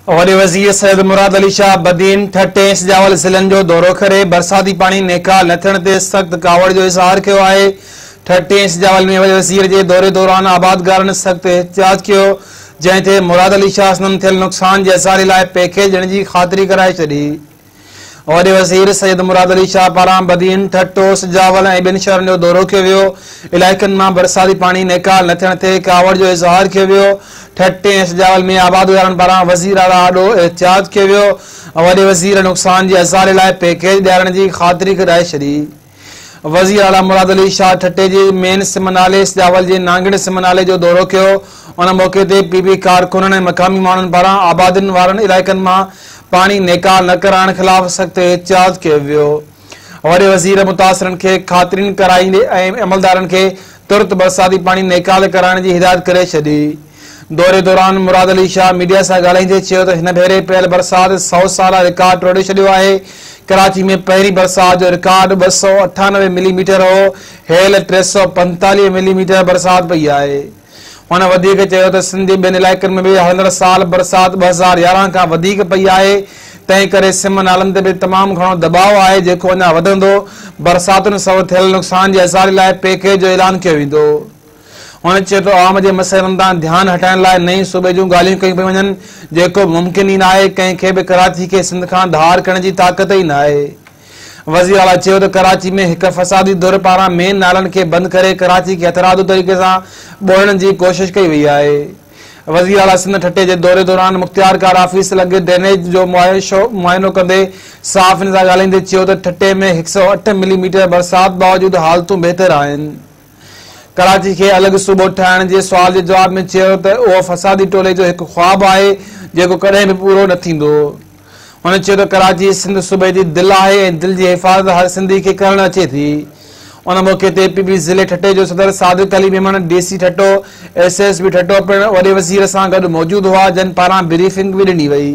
वॾे वज़ीर सैयद मुराद अली शाह बदीन ठटे सिजावल ज़िलनि जो दौरो करे बरसाती पाणी नेकाल न थियण ते सख़्त कावड़ जो इज़हार कयो आहे। ठटे सिजावल में वॾे वज़ीर जे दौरे दौरान आबादगारनि सख़्त एहतियात कयो, जंहिं ते मुराद अली शाह सां थियल नुक़सान जे असारे लाइ पैकेज ॾियण जी ख़ातिरी कराए छॾी। वॾे वज़ीर सैयद मुराद अली शाह पारां बदीन ठटो सिजावल ऐं ॿिनि शहरनि जो दौरो कयो वियो। इलाइक़नि मां बरसाती पाणी नेकाल न थियण ते कावड़ जो इज़हार कयो वियो। ठटे ऐं सिजावल में आबादगारनि पारां वज़ीर आला ॾाढो एहतियात कयो वियो। वॾे वज़ीर नुक़सान जे असारे लाइ पैकेज ॾियारण जी ख़ातिरी कराए छॾी। वज़ीर आला मुराद अली शाह ठटे जे मेन सिम नाले सिजावल जे नांगड़ सिम नाले जो दौरो कयो। उन मौक़े ते पीपी कारकुननि ऐं मक़ामी माण्हुनि पारां आबादियुनि वारनि इलाइक़नि मां पाणी नेकाल न कराइण ख़िलाफ़ सख़्त एहतियात कयो वियो। वॾे वज़ीर मुतासिरनि खे ख़ातिरी कराईंदे ऐं अमलदारनि खे तुर्त बरसाती पाणी नेकाल कराइण जी हिदायत करे छॾी। दौरे दौरान मुराद अली शाह मीडिया सां ॻाल्हाईंदे चयो त हिन भेरे पियल बरसात 100 साला रिकॉर्ड टोड़े छॾियो आहे। कराची में पहिरीं बरसात जो रिकॉर्ड 298 मिलीमीटर हो। हेल 345 मिलीमीटर बरसात पई आहे। हुन वधीक चयो त सिंध जे ॿियनि इलाइक़नि में बि हलंदड़ साल बरसात 2011 खां वधीक पई आहे। तंहिं करे सिम नालनि ते बि तमामु घणो दबाव आहे, जेको अञा वधंदो। बरसातुनि सबबि थियल नुक़सान जे असारे लाइ पैकेज जो ऐलान कयो वेंदो। हुन चयो त आवाम जे मसइलनि तां ध्यानु हटाइण लाइ नई सूबे जूं ॻाल्हियूं कयूं पियूं वञनि, जेको मुमकिन ई न आहे। कंहिंखे बि कराची खे सिंध खां धार करण जी ताक़त ई न आहे। वज़ीर आला चयो त कराची में हिकु फसादी धुर पारां मेन नालनि खे बंदि करे कराची खे हथरादू तरीक़े सां ॿोड़ण जी कोशिश कई वई आहे। वज़ीर आला सिंध ठटे जे दौरे दौरान मुख़्तियार कार ऑफिस लॻे ड्रेनेज जो मुआयनो कंदे साफ़िन सां ॻाल्हाईंदे चयो त ठटे में 108 मिलीमीटर बरसात बावजूदि हालतूं बहितर आहिनि। कराची खे अलॻि सूबो ठाहिण जे सुवाल जे जवाब में चयो त उहो फसादी टोले जो हिकु ख़्वाबु आहे, जेको कॾहिं बि पूरो न थींदो। हुन चयो त कराची सिंध सूबे जी दिलि आहे ऐं दिलि जी हिफ़ाज़त हर सिंधी खे करणु अचे थी। उन मौक़े ते पीपी ज़िले ठटे जो सदर सादिक अली मेमन, डीसी ठटो, एसएसपी ठटो पिणु वॾे वज़ीर सां गॾु मौजूदु हुआ, जिन पारां ब्रीफिंग बि ॾिनी वई।